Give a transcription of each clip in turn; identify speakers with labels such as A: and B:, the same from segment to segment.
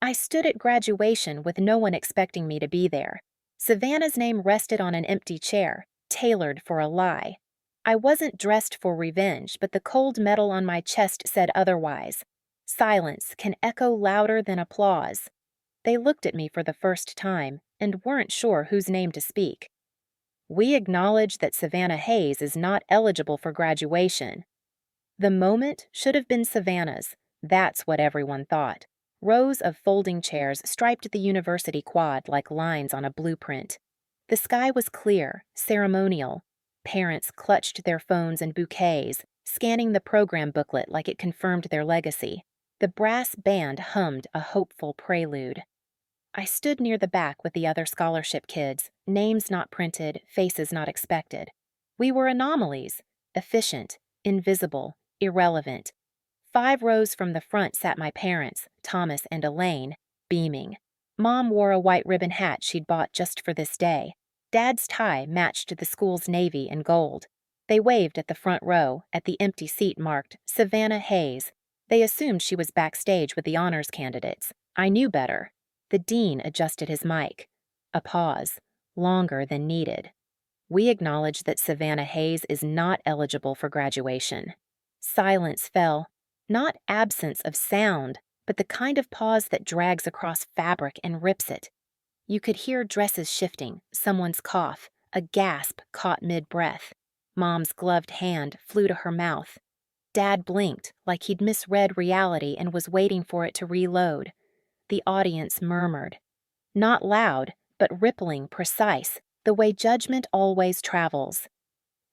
A: I stood at graduation with no one expecting me to be there. Savannah's name rested on an empty chair, tailored for a lie. I wasn't dressed for revenge, but the cold metal on my chest said otherwise. Silence can echo louder than applause. They looked at me for the first time and weren't sure whose name to speak. We acknowledge that Savannah Hayes is not eligible for graduation. The moment should have been Savannah's. That's what everyone thought. Rows of folding chairs striped the university quad like lines on a blueprint. The sky was clear, ceremonial. Parents clutched their phones and bouquets, scanning the program booklet like it confirmed their legacy. The brass band hummed a hopeful prelude. I stood near the back with the other scholarship kids, names not printed, faces not expected. We were anomalies, efficient, invisible, irrelevant. 5 rows from the front sat my parents, Thomas and Elaine, beaming. Mom wore a white ribbon hat she'd bought just for this day. Dad's tie matched the school's navy and gold. They waved at the front row, at the empty seat marked Savannah Hayes. They assumed she was backstage with the honors candidates. I knew better. The dean adjusted his mic. A pause, longer than needed. We acknowledge that Savannah Hayes is not eligible for graduation. Silence fell. Not absence of sound, but the kind of pause that drags across fabric and rips it. You could hear dresses shifting, someone's cough, a gasp caught mid-breath. Mom's gloved hand flew to her mouth. Dad blinked like he'd misread reality and was waiting for it to reload. The audience murmured. Not loud, but rippling, precise, the way judgment always travels.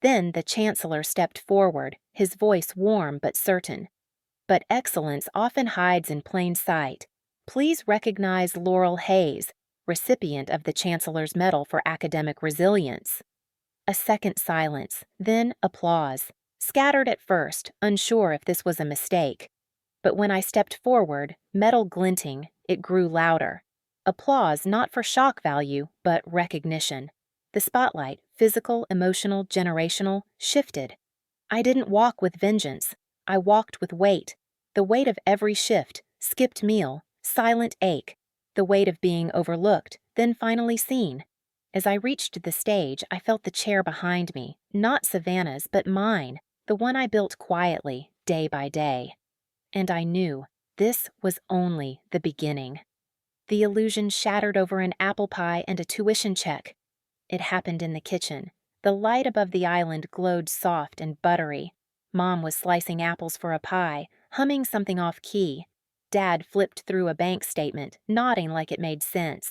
A: Then the Chancellor stepped forward, his voice warm but certain. But excellence often hides in plain sight. Please recognize Laurel Hayes, recipient of the Chancellor's Medal for Academic Resilience. A second silence, then applause. Scattered at first, unsure if this was a mistake. But when I stepped forward, metal glinting, it grew louder. Applause not for shock value, but recognition. The spotlight, physical, emotional, generational, shifted. I didn't walk with vengeance. I walked with weight. The weight of every shift, skipped meal, silent ache. The weight of being overlooked, then finally seen. As I reached the stage, I felt the chair behind me, not Savannah's, but mine, the one I built quietly, day by day. And I knew this was only the beginning. The illusion shattered over an apple pie and a tuition check. It happened in the kitchen. The light above the island glowed soft and buttery. Mom was slicing apples for a pie, humming something off-key. Dad flipped through a bank statement, nodding like it made sense.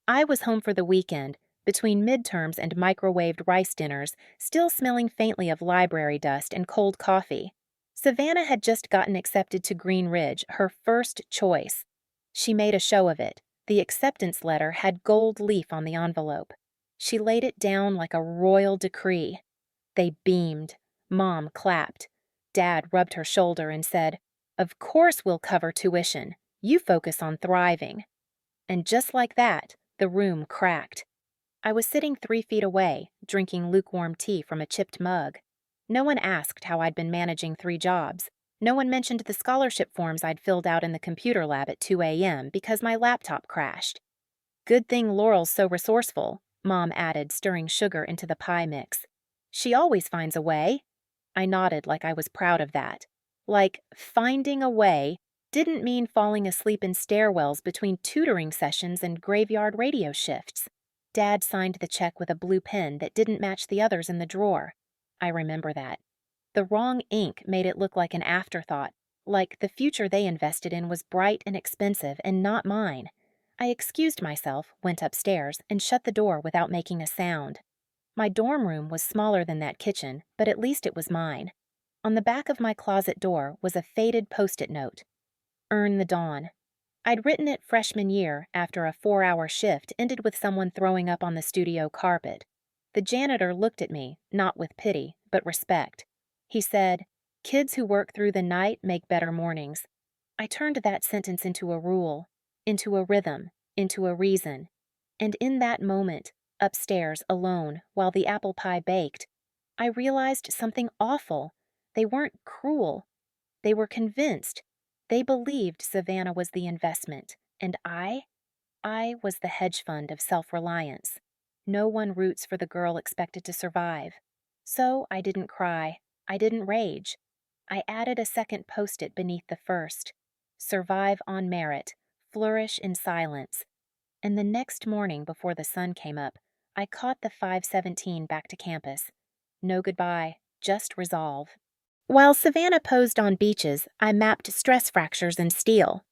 A: I was home for the weekend, between midterms and microwaved rice dinners, still smelling faintly of library dust and cold coffee. Savannah had just gotten accepted to Green Ridge, her first choice. She made a show of it. The acceptance letter had gold leaf on the envelope. She laid it down like a royal decree. They beamed. Mom clapped. Dad rubbed her shoulder and said, "Of course we'll cover tuition. You focus on thriving." And just like that, the room cracked. I was sitting 3 feet away, drinking lukewarm tea from a chipped mug. No one asked how I'd been managing 3 jobs. No one mentioned the scholarship forms I'd filled out in the computer lab at 2 a.m. because my laptop crashed. "Good thing Laurel's so resourceful," Mom added, stirring sugar into the pie mix. "She always finds a way." I nodded like I was proud of that. Like, finding a way didn't mean falling asleep in stairwells between tutoring sessions and graveyard radio shifts. Dad signed the check with a blue pen that didn't match the others in the drawer. I remember that. The wrong ink made it look like an afterthought, like the future they invested in was bright and expensive and not mine. I excused myself, went upstairs, and shut the door without making a sound. My dorm room was smaller than that kitchen, but at least it was mine. On the back of my closet door was a faded post-it note. Earn the dawn. I'd written it freshman year after a 4-hour shift ended with someone throwing up on the studio carpet. The janitor looked at me, not with pity, but respect. He said, "Kids who work through the night make better mornings." I turned that sentence into a rule, into a rhythm, into a reason. And in that moment, upstairs, alone, while the apple pie baked, I realized something awful. They weren't cruel. They were convinced. They believed Savannah was the investment. And I was the hedge fund of self-reliance. No one roots for the girl expected to survive. So I didn't cry. I didn't rage. I added a second post-it beneath the first. Survive on merit. Flourish in silence. And the next morning before the sun came up, I caught the 5:17 back to campus. No goodbye, just resolve. While Savannah posed on beaches, I mapped stress fractures in steel.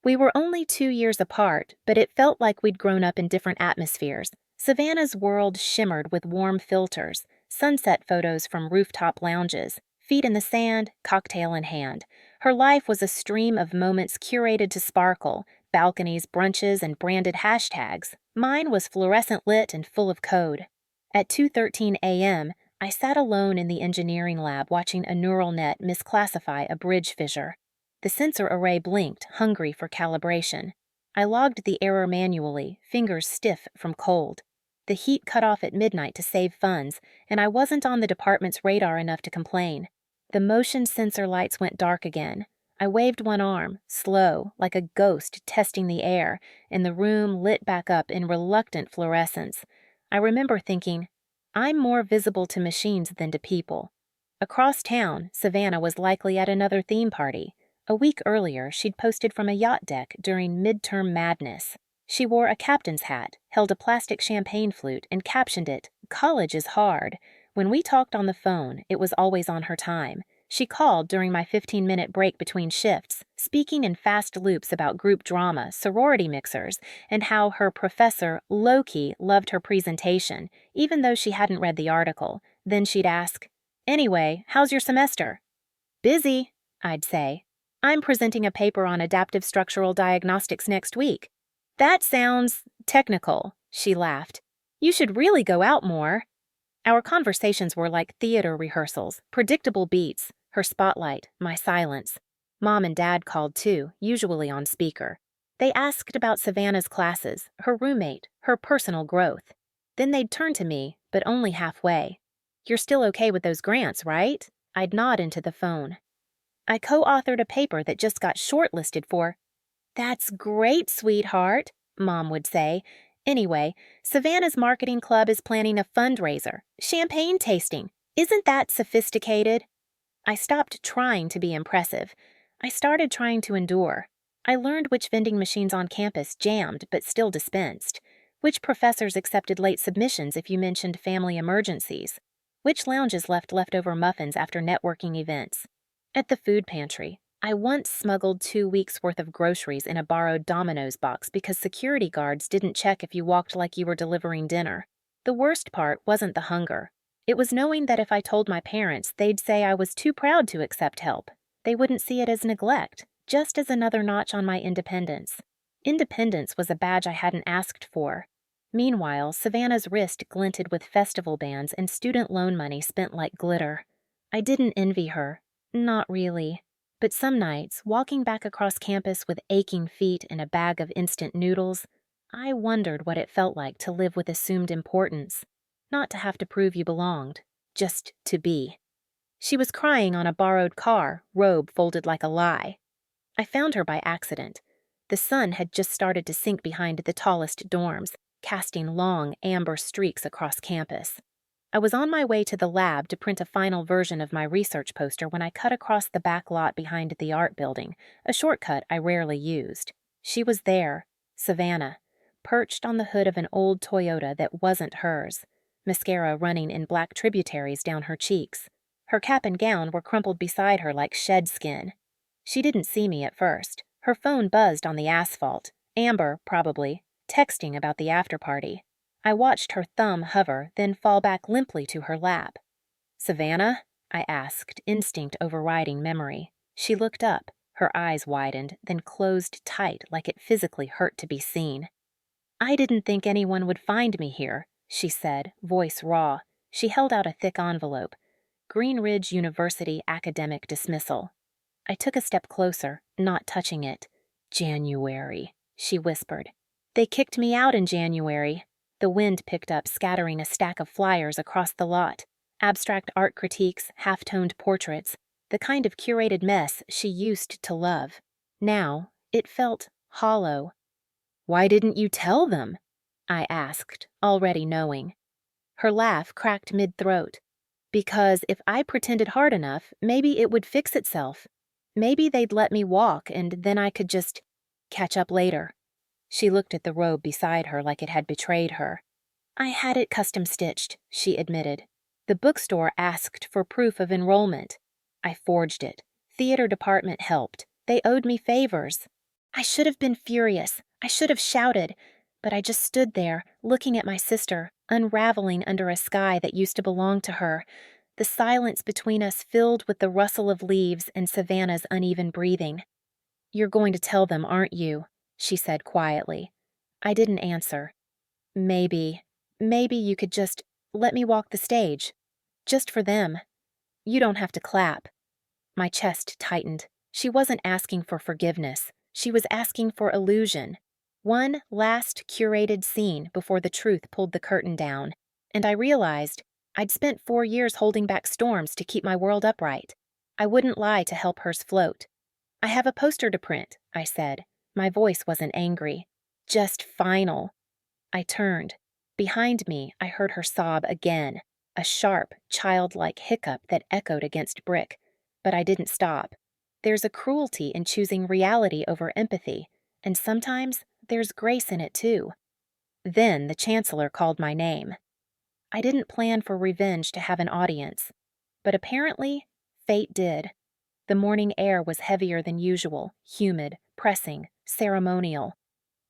A: We were only 2 years apart, but it felt like we'd grown up in different atmospheres. Savannah's world shimmered with warm filters, sunset photos from rooftop lounges, feet in the sand, cocktail in hand. Her life was a stream of moments curated to sparkle, balconies, brunches, and branded hashtags. Mine was fluorescent lit and full of code. At 2:13 a.m., I sat alone in the engineering lab watching a neural net misclassify a bridge fissure. The sensor array blinked, hungry for calibration. I logged the error manually, fingers stiff from cold. The heat cut off at midnight to save funds, and I wasn't on the department's radar enough to complain. The motion sensor lights went dark again. I waved one arm, slow, like a ghost testing the air, and the room lit back up in reluctant fluorescence. I remember thinking, I'm more visible to machines than to people. Across town, Savannah was likely at another theme party. A week earlier, she'd posted from a yacht deck during midterm madness. She wore a captain's hat, held a plastic champagne flute, and captioned it, "College is hard." When we talked on the phone, it was always on her time. She called during my 15-minute break between shifts, speaking in fast loops about group drama, sorority mixers, and how her professor, low-key, loved her presentation, even though she hadn't read the article. Then she'd ask, "Anyway, how's your semester?" "Busy," I'd say. "I'm presenting a paper on adaptive structural diagnostics next week." "That sounds technical," she laughed. "You should really go out more." Our conversations were like theater rehearsals, predictable beats, her spotlight, my silence. Mom and Dad called too, usually on speaker. They asked about Savannah's classes, her roommate, her personal growth. Then they'd turn to me, but only halfway. "You're still okay with those grants, right?" I'd nod into the phone. "I co-authored a paper that just got shortlisted for—" "That's great, sweetheart," Mom would say. "Anyway, Savannah's marketing club is planning a fundraiser, champagne tasting. Isn't that sophisticated?" I stopped trying to be impressive. I started trying to endure. I learned which vending machines on campus jammed but still dispensed, which professors accepted late submissions if you mentioned family emergencies, which lounges left leftover muffins after networking events. At the food pantry, I once smuggled 2 weeks' worth of groceries in a borrowed Domino's box because security guards didn't check if you walked like you were delivering dinner. The worst part wasn't the hunger. It was knowing that if I told my parents, they'd say I was too proud to accept help. They wouldn't see it as neglect, just as another notch on my independence. Independence was a badge I hadn't asked for. Meanwhile, Savannah's wrist glinted with festival bands and student loan money spent like glitter. I didn't envy her. Not really. But some nights, walking back across campus with aching feet and a bag of instant noodles, I wondered what it felt like to live with assumed importance. Not to have to prove you belonged, just to be. She was crying on a borrowed car, robe folded like a lie. I found her by accident. The sun had just started to sink behind the tallest dorms, casting long, amber streaks across campus. I was on my way to the lab to print a final version of my research poster when I cut across the back lot behind the art building, a shortcut I rarely used. She was there, Savannah, perched on the hood of an old Toyota that wasn't hers, mascara running in black tributaries down her cheeks. Her cap and gown were crumpled beside her like shed skin. She didn't see me at first. Her phone buzzed on the asphalt. Amber, probably, texting about the after-party. I watched her thumb hover, then fall back limply to her lap. "Savannah?" I asked, instinct overriding memory. She looked up. Her eyes widened, then closed tight like it physically hurt to be seen. "I didn't think anyone would find me here," she said, voice raw. She held out a thick envelope. "Green Ridge University Academic Dismissal." I took a step closer, not touching it. "January," she whispered. "They kicked me out in January." The wind picked up, scattering a stack of flyers across the lot. Abstract art critiques, half-toned portraits, the kind of curated mess she used to love. Now, it felt hollow. "Why didn't you tell them?" I asked, already knowing. Her laugh cracked mid-throat. "Because if I pretended hard enough, maybe it would fix itself. Maybe they'd let me walk and then I could just catch up later." She looked at the robe beside her like it had betrayed her. "I had it custom stitched," she admitted. "The bookstore asked for proof of enrollment. I forged it. Theater department helped. They owed me favors. I should have been furious. I should have shouted. But I just stood there, looking at my sister, unraveling under a sky that used to belong to her, the silence between us filled with the rustle of leaves and Savannah's uneven breathing. "You're going to tell them, aren't you?" she said quietly. I didn't answer. Maybe you could just let me walk the stage. Just for them. You don't have to clap." My chest tightened. She wasn't asking for forgiveness. She was asking for illusion. One last curated scene before the truth pulled the curtain down. And I realized I'd spent 4 years holding back storms to keep my world upright. I wouldn't lie to help hers float. "I have a poster to print," I said. My voice wasn't angry. Just final. I turned. Behind me, I heard her sob again, a sharp, childlike hiccup that echoed against brick. But I didn't stop. There's a cruelty in choosing reality over empathy, and sometimes there's grace in it too. Then the Chancellor called my name. I didn't plan for revenge to have an audience, but apparently, fate did. The morning air was heavier than usual, humid, pressing, ceremonial.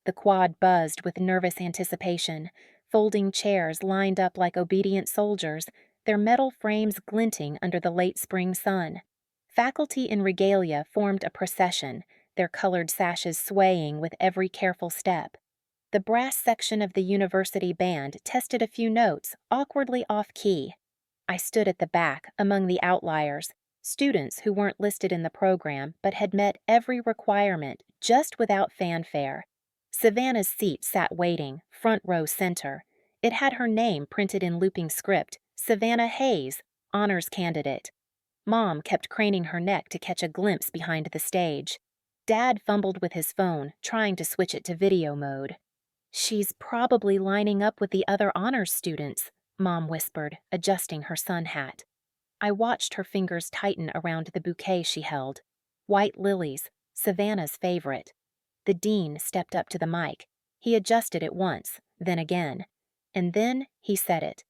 A: The quad buzzed with nervous anticipation, folding chairs lined up like obedient soldiers, their metal frames glinting under the late spring sun. Faculty in regalia formed a procession, their colored sashes swaying with every careful step. The brass section of the university band tested a few notes, awkwardly off-key. I stood at the back, among the outliers, students who weren't listed in the program but had met every requirement just without fanfare. Savannah's seat sat waiting, front row center. It had her name printed in looping script, Savannah Hayes, honors candidate. Mom kept craning her neck to catch a glimpse behind the stage. Dad fumbled with his phone, trying to switch it to video mode. "She's probably lining up with the other honors students," Mom whispered, adjusting her sun hat. I watched her fingers tighten around the bouquet she held. White lilies, Savannah's favorite. The dean stepped up to the mic. He adjusted it once, then again. And then he said it.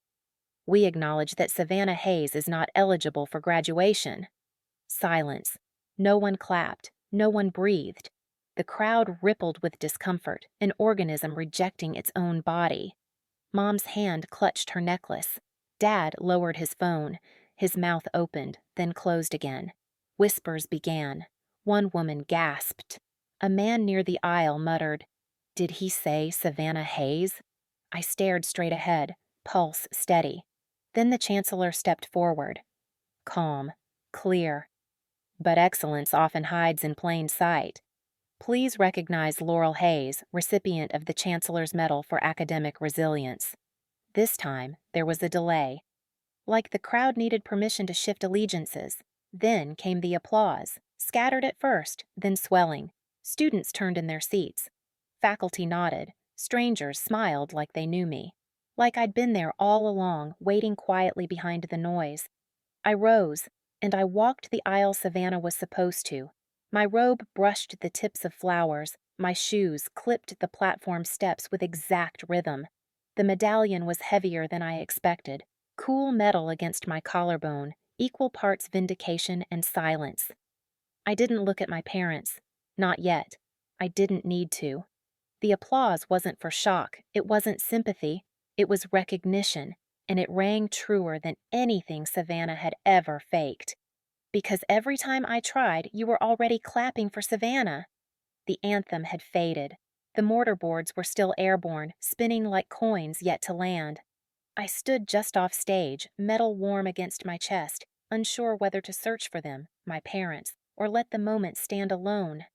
A: "We acknowledge that Savannah Hayes is not eligible for graduation." Silence. No one clapped. No one breathed. The crowd rippled with discomfort, an organism rejecting its own body. Mom's hand clutched her necklace. Dad lowered his phone. His mouth opened, then closed again. Whispers began. One woman gasped. A man near the aisle muttered, "Did he say Savannah Hayes?" I stared straight ahead, pulse steady. Then the Chancellor stepped forward. Calm, clear. "But excellence often hides in plain sight. Please recognize Laurel Hayes, recipient of the Chancellor's Medal for Academic Resilience." This time, there was a delay. Like the crowd needed permission to shift allegiances. Then came the applause, scattered at first, then swelling. Students turned in their seats. Faculty nodded. Strangers smiled like they knew me. Like I'd been there all along, waiting quietly behind the noise. I rose, and I walked the aisle Savannah was supposed to. My robe brushed the tips of flowers. My shoes clipped the platform steps with exact rhythm. The medallion was heavier than I expected. Cool metal against my collarbone, equal parts vindication and silence. I didn't look at my parents. Not yet. I didn't need to. The applause wasn't for shock. It wasn't sympathy. It was recognition, and it rang truer than anything Savannah had ever faked. Because every time I tried, you were already clapping for Savannah. The anthem had faded. The mortarboards were still airborne, spinning like coins yet to land. I stood just off stage, metal warm against my chest, unsure whether to search for them, my parents, or let the moment stand alone.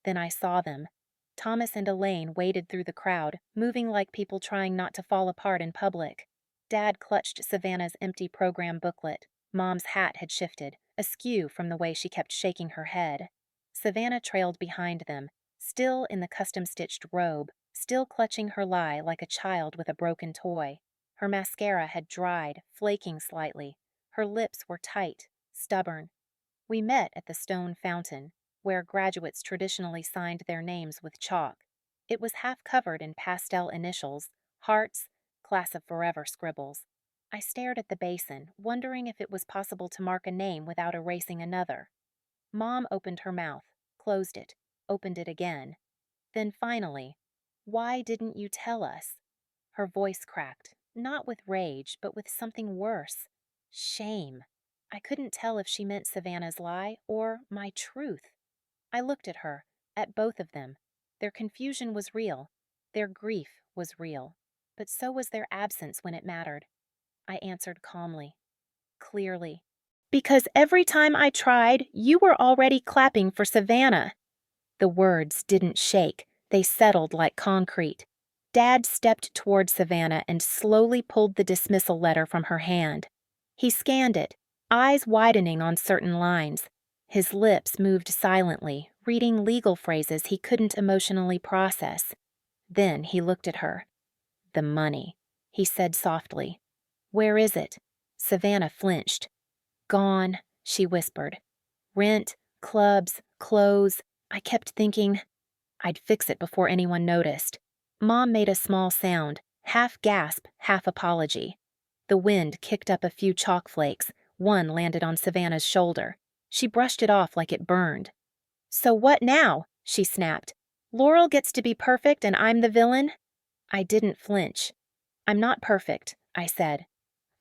A: Then I saw them. Thomas and Elaine waded through the crowd, moving like people trying not to fall apart in public. Dad clutched Savannah's empty program booklet. Mom's hat had shifted, askew from the way she kept shaking her head. Savannah trailed behind them, still in the custom-stitched robe, still clutching her lie like a child with a broken toy. Her mascara had dried, flaking slightly. Her lips were tight, stubborn. We met at the stone fountain, where graduates traditionally signed their names with chalk. It was half covered in pastel initials, hearts, class of forever scribbles. I stared at the basin, wondering if it was possible to mark a name without erasing another. Mom opened her mouth, closed it, opened it again. Then finally, "Why didn't you tell us?" Her voice cracked, not with rage, but with something worse. Shame. I couldn't tell if she meant Savannah's lie or my truth. I looked at her, at both of them. Their confusion was real. Their grief was real. But so was their absence when it mattered. I answered calmly, clearly. "Because every time I tried, you were already clapping for Savannah." The words didn't shake. They settled like concrete. Dad stepped toward Savannah and slowly pulled the dismissal letter from her hand. He scanned it, eyes widening on certain lines. His lips moved silently, reading legal phrases he couldn't emotionally process. Then he looked at her. "The money," he said softly. "Where is it?" Savannah flinched. "Gone," she whispered. "Rent, clubs, clothes." I kept thinking I'd fix it before anyone noticed. Mom made a small sound, half gasp, half apology. The wind kicked up a few chalk flakes. One landed on Savannah's shoulder. She brushed it off like it burned. "So what now?" she snapped. "Laurel gets to be perfect and I'm the villain?" I didn't flinch. "I'm not perfect," I said.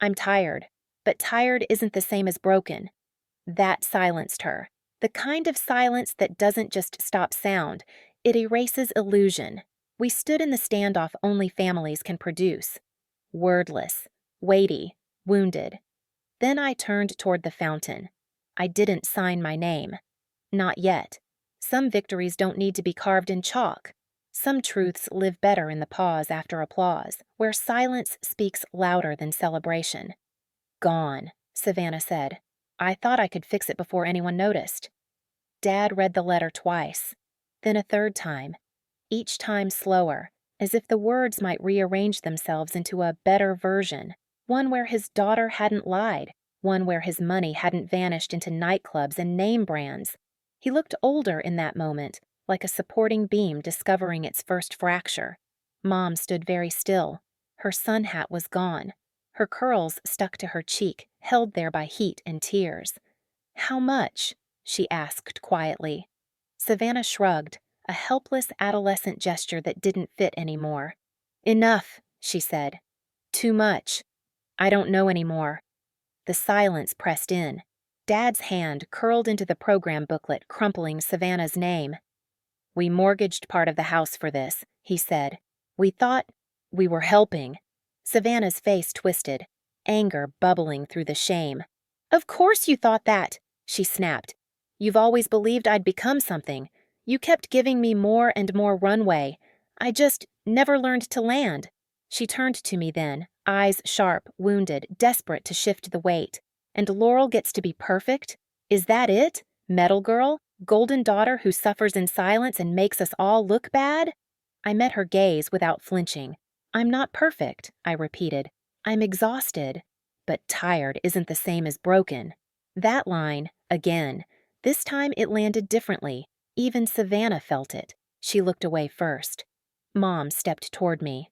A: "I'm tired. But tired isn't the same as broken." That silenced her. The kind of silence that doesn't just stop sound, it erases illusion. We stood in the standoff only families can produce. Wordless, weighty, wounded. Then I turned toward the fountain. I didn't sign my name. Not yet. Some victories don't need to be carved in chalk. Some truths live better in the pause after applause, where silence speaks louder than celebration. "Gone," Savannah said. "I thought I could fix it before anyone noticed." Dad read the letter twice, then a third time, each time slower, as if the words might rearrange themselves into a better version, one where his daughter hadn't lied, one where his money hadn't vanished into nightclubs and name brands. He looked older in that moment, like a supporting beam discovering its first fracture. Mom stood very still. Her sun hat was gone. Her curls stuck to her cheek, held there by heat and tears. "How much?" she asked quietly. Savannah shrugged, a helpless adolescent gesture that didn't fit anymore. "Enough," she said. "Too much. I don't know anymore." The silence pressed in. Dad's hand curled into the program booklet, crumpling Savannah's name. "We mortgaged part of the house for this," he said. "We thought we were helping." Savannah's face twisted, anger bubbling through the shame. "Of course you thought that," she snapped. "You've always believed I'd become something. You kept giving me more and more runway. I just never learned to land." She turned to me then, eyes sharp, wounded, desperate to shift the weight. "And Laurel gets to be perfect? Is that it? Metal girl? Golden daughter who suffers in silence and makes us all look bad?" I met her gaze without flinching. "I'm not perfect," I repeated. "I'm exhausted. But tired isn't the same as broken." That line, again. This time it landed differently. Even Savannah felt it. She looked away first. Mom stepped toward me.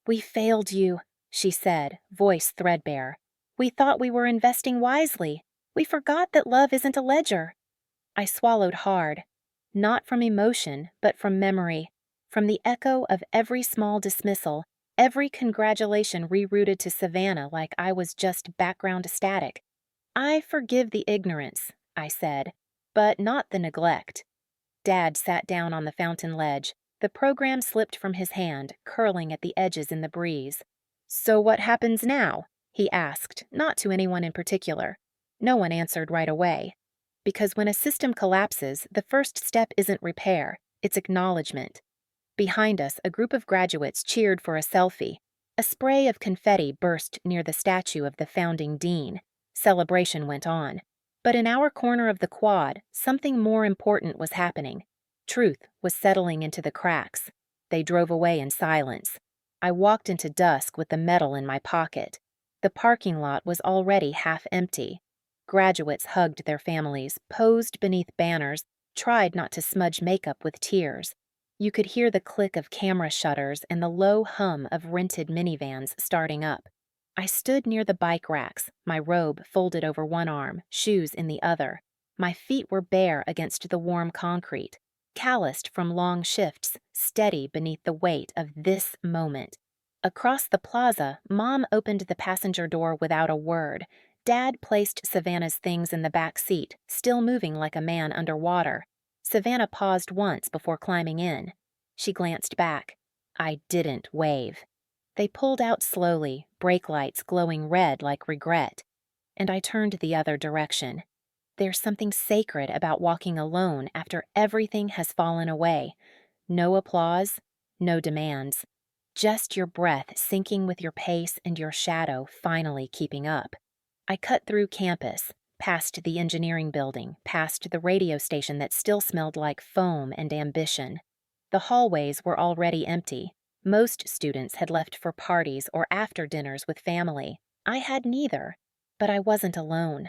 A: "We failed you," she said, voice threadbare. "We thought we were investing wisely. We forgot that love isn't a ledger." I swallowed hard. Not from emotion, but from memory. From the echo of every small dismissal, every congratulation rerouted to Savannah like I was just background static. "I forgive the ignorance," I said, "but not the neglect." Dad sat down on the fountain ledge. The program slipped from his hand, curling at the edges in the breeze. "So what happens now?" he asked, not to anyone in particular. No one answered right away. Because when a system collapses, the first step isn't repair, it's acknowledgement. Behind us, a group of graduates cheered for a selfie. A spray of confetti burst near the statue of the founding dean. Celebration went on. But in our corner of the quad, something more important was happening. Truth was settling into the cracks. They drove away in silence. I walked into dusk with the medal in my pocket. The parking lot was already half empty. Graduates hugged their families, posed beneath banners, tried not to smudge makeup with tears. You could hear the click of camera shutters and the low hum of rented minivans starting up. I stood near the bike racks, my robe folded over one arm, shoes in the other. My feet were bare against the warm concrete, calloused from long shifts, steady beneath the weight of this moment. Across the plaza, Mom opened the passenger door without a word. Dad placed Savannah's things in the back seat, still moving like a man underwater. Savannah paused once before climbing in. She glanced back. I didn't wave. They pulled out slowly, brake lights glowing red like regret, and I turned the other direction. There's something sacred about walking alone after everything has fallen away. No applause, no demands. Just your breath syncing with your pace and your shadow finally keeping up. I cut through campus, past the engineering building, past the radio station that still smelled like foam and ambition. The hallways were already empty. Most students had left for parties or after dinners with family. I had neither, but I wasn't alone.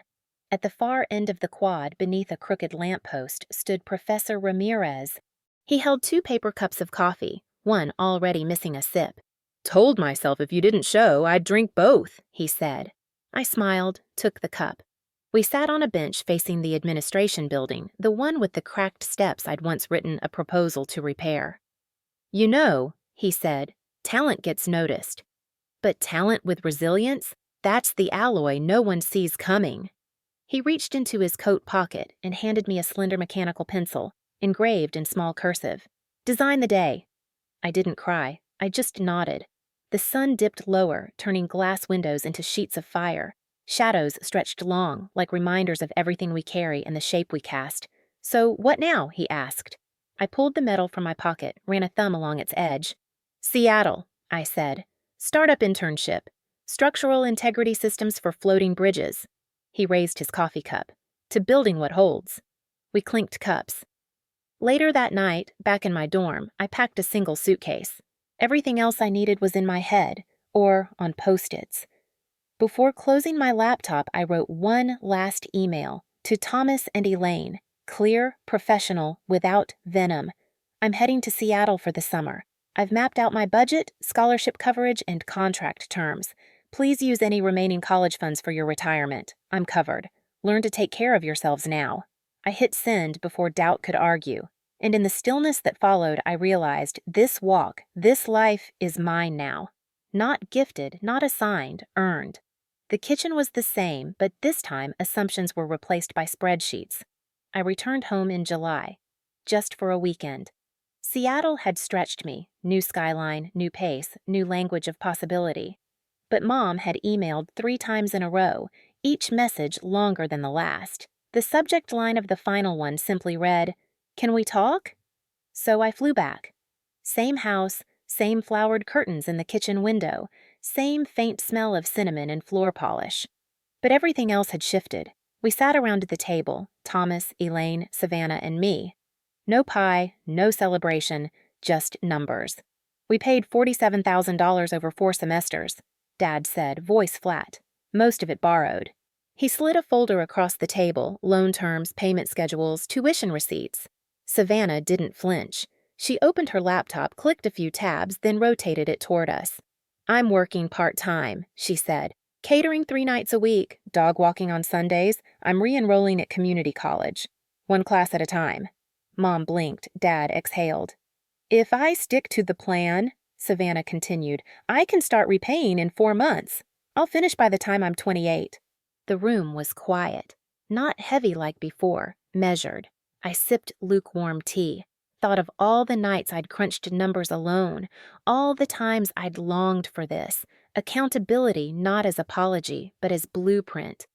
A: At the far end of the quad, beneath a crooked lamppost, stood Professor Ramirez. He held 2 paper cups of coffee, one already missing a sip. "Told myself if you didn't show, I'd drink both," he said. I smiled, took the cup. We sat on a bench facing the administration building, the one with the cracked steps I'd once written a proposal to repair. "You know," he said, "talent gets noticed. But talent with resilience, that's the alloy no one sees coming." He reached into his coat pocket and handed me a slender mechanical pencil, engraved in small cursive. "Design the day." I didn't cry. I just nodded. The sun dipped lower, turning glass windows into sheets of fire. Shadows stretched long, like reminders of everything we carry and the shape we cast. "So what now?" he asked. I pulled the medal from my pocket, ran a thumb along its edge. "Seattle," I said. "Startup internship. Structural integrity systems for floating bridges." He raised his coffee cup. "To building what holds." We clinked cups. Later that night, back in my dorm, I packed a single suitcase. Everything else I needed was in my head, or on Post-its. Before closing my laptop, I wrote one last email to Thomas and Elaine. Clear, professional, without venom. "I'm heading to Seattle for the summer. I've mapped out my budget, scholarship coverage, and contract terms. Please use any remaining college funds for your retirement. I'm covered. Learn to take care of yourselves now." I hit send before doubt could argue, and in the stillness that followed, I realized this walk, this life is mine now. Not gifted, not assigned, earned. The kitchen was the same, but this time assumptions were replaced by spreadsheets. I returned home in July, just for a weekend. Seattle had stretched me, new skyline, new pace, new language of possibility. But Mom had emailed 3 times in a row, each message longer than the last. The subject line of the final one simply read, "Can we talk?" So I flew back. Same house, same flowered curtains in the kitchen window, same faint smell of cinnamon and floor polish. But everything else had shifted. We sat around the table, Thomas, Elaine, Savannah, and me. No pie, no celebration, just numbers. "We paid $47,000 over 4 semesters, Dad said, voice flat. Most of it borrowed. He slid a folder across the table, loan terms, payment schedules, tuition receipts. Savannah didn't flinch. She opened her laptop, clicked a few tabs, then rotated it toward us. "I'm working part-time," she said. "Catering 3 nights a week, dog walking on Sundays. I'm re-enrolling at community college. 1 class at a time." Mom blinked, Dad exhaled. "If I stick to the plan," Savannah continued, "I can start repaying in 4 months. I'll finish by the time I'm 28. The room was quiet, not heavy like before, measured. I sipped lukewarm tea, thought of all the nights I'd crunched numbers alone, all the times I'd longed for this, accountability not as apology, but as blueprint.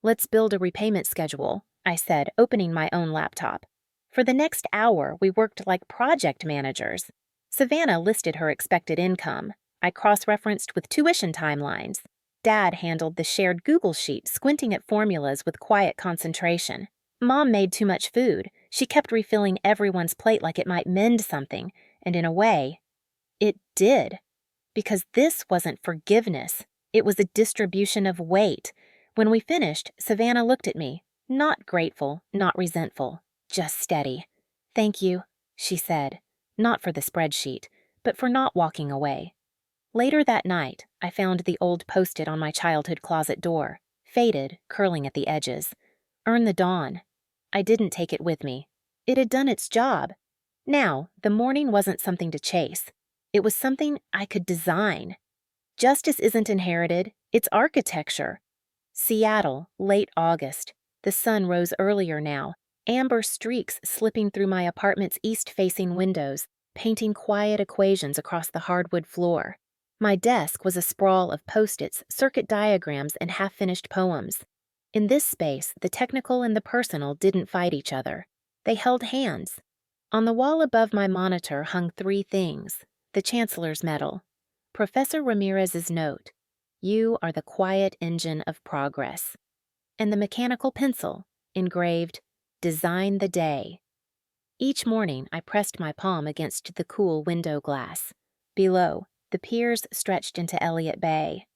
A: "Let's build a repayment schedule," I said, opening my own laptop. For the next hour, we worked like project managers. Savannah listed her expected income. I cross-referenced with tuition timelines. Dad handled the shared Google sheet, squinting at formulas with quiet concentration. Mom made too much food. She kept refilling everyone's plate like it might mend something, and in a way, it did. Because this wasn't forgiveness. It was a distribution of weight. When we finished, Savannah looked at me, not grateful, not resentful, just steady. "Thank you," she said, not for the spreadsheet, but for not walking away. Later that night, I found the old post-it on my childhood closet door, faded, curling at the edges. "Earn the dawn." I didn't take it with me. It had done its job. Now, the morning wasn't something to chase. It was something I could design. Justice isn't inherited, it's architecture. Seattle, late August. The sun rose earlier now, amber streaks slipping through my apartment's east-facing windows, painting quiet equations across the hardwood floor. My desk was a sprawl of post-its, circuit diagrams, and half-finished poems. In this space, the technical and the personal didn't fight each other. They held hands. On the wall above my monitor hung 3 things: the Chancellor's medal, Professor Ramirez's note, "You are the quiet engine of progress," and the mechanical pencil, engraved, "Design the day." Each morning, I pressed my palm against the cool window glass. Below, the piers stretched into Elliott Bay.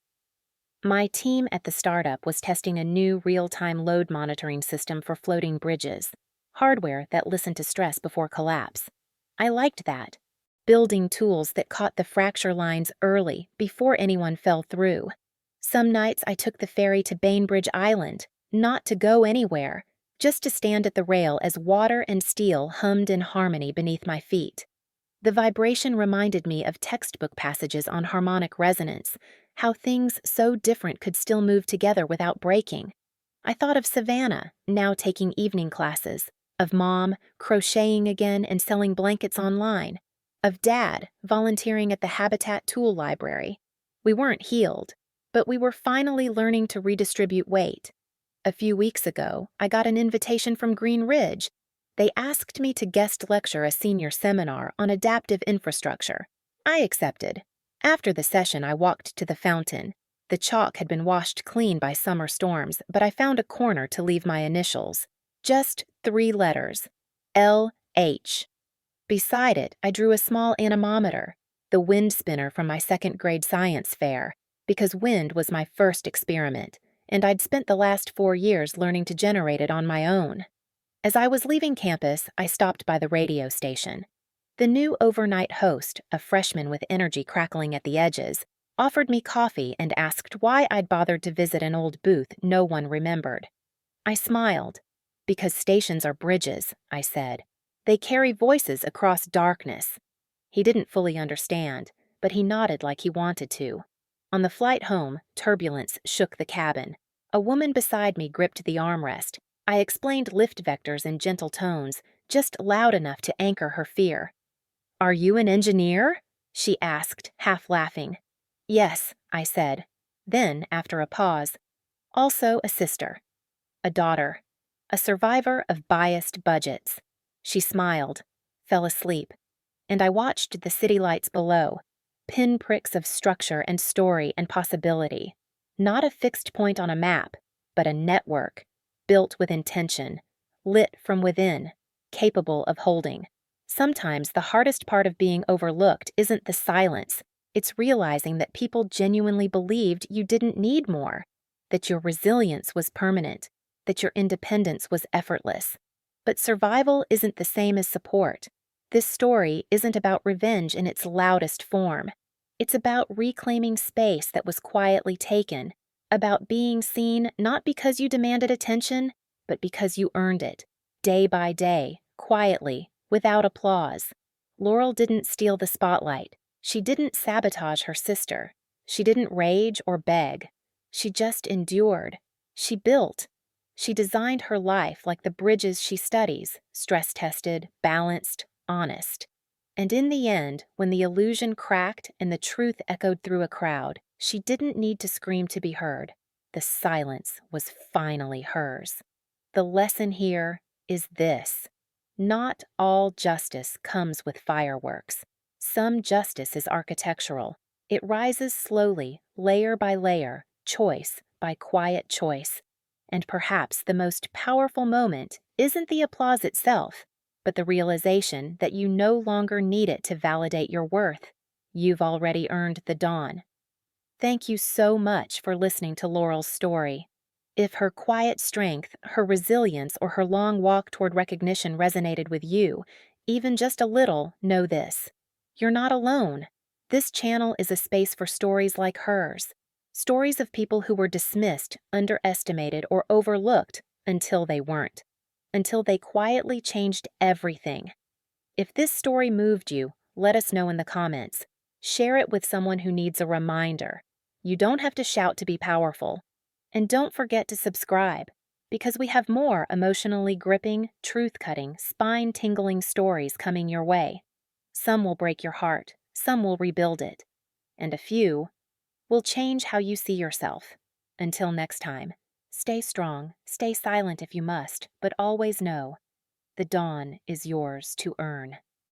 A: My team at the startup was testing a new real-time load monitoring system for floating bridges, hardware that listened to stress before collapse. I liked that. Building tools that caught the fracture lines early, before anyone fell through. Some nights I took the ferry to Bainbridge Island, not to go anywhere, just to stand at the rail as water and steel hummed in harmony beneath my feet. The vibration reminded me of textbook passages on harmonic resonance, how things so different could still move together without breaking. I thought of Savannah, now taking evening classes, of Mom, crocheting again and selling blankets online, of Dad, volunteering at the Habitat Tool Library. We weren't healed, but we were finally learning to redistribute weight. A few weeks ago, I got an invitation from Green Ridge. They asked me to guest lecture a senior seminar on adaptive infrastructure. I accepted. After the session, I walked to the fountain. The chalk had been washed clean by summer storms, but I found a corner to leave my initials. Just 3 letters. LH. Beside it, I drew a small anemometer, the wind spinner from my 2nd grade science fair, because wind was my first experiment, and I'd spent the last 4 years learning to generate it on my own. As I was leaving campus, I stopped by the radio station. The new overnight host, a freshman with energy crackling at the edges, offered me coffee and asked why I'd bothered to visit an old booth no one remembered. I smiled. "Because stations are bridges," I said. "They carry voices across darkness." He didn't fully understand, but he nodded like he wanted to. On the flight home, turbulence shook the cabin. A woman beside me gripped the armrest. I explained lift vectors in gentle tones, just loud enough to anchor her fear. "Are you an engineer?" she asked, half laughing. "Yes," I said. Then, after a pause, "Also a sister. A daughter. A survivor of biased budgets." She smiled, fell asleep, and I watched the city lights below, pinpricks of structure and story and possibility. Not a fixed point on a map, but a network, built with intention, lit from within, capable of holding. Sometimes the hardest part of being overlooked isn't the silence, it's realizing that people genuinely believed you didn't need more, that your resilience was permanent, that your independence was effortless. But survival isn't the same as support. This story isn't about revenge in its loudest form. It's about reclaiming space that was quietly taken, about being seen not because you demanded attention, but because you earned it, day by day, quietly, without applause. Laurel didn't steal the spotlight. She didn't sabotage her sister. She didn't rage or beg. She just endured. She built. She designed her life like the bridges she studies, stress-tested, balanced, honest. And in the end, when the illusion cracked and the truth echoed through a crowd, she didn't need to scream to be heard. The silence was finally hers. The lesson here is this: not all justice comes with fireworks. Some justice is architectural. It rises slowly, layer by layer, choice by quiet choice. And perhaps the most powerful moment isn't the applause itself, but the realization that you no longer need it to validate your worth. You've already earned the dawn. Thank you so much for listening to Laurel's story. If her quiet strength, her resilience, or her long walk toward recognition resonated with you, even just a little, know this: you're not alone. This channel is a space for stories like hers. Stories of people who were dismissed, underestimated, or overlooked until they weren't. Until they quietly changed everything. If this story moved you, let us know in the comments. Share it with someone who needs a reminder. You don't have to shout to be powerful. And don't forget to subscribe, because we have more emotionally gripping, truth-cutting, spine-tingling stories coming your way. Some will break your heart, some will rebuild it, and a few will change how you see yourself. Until next time, stay strong, stay silent if you must, but always know, the dawn is yours to earn.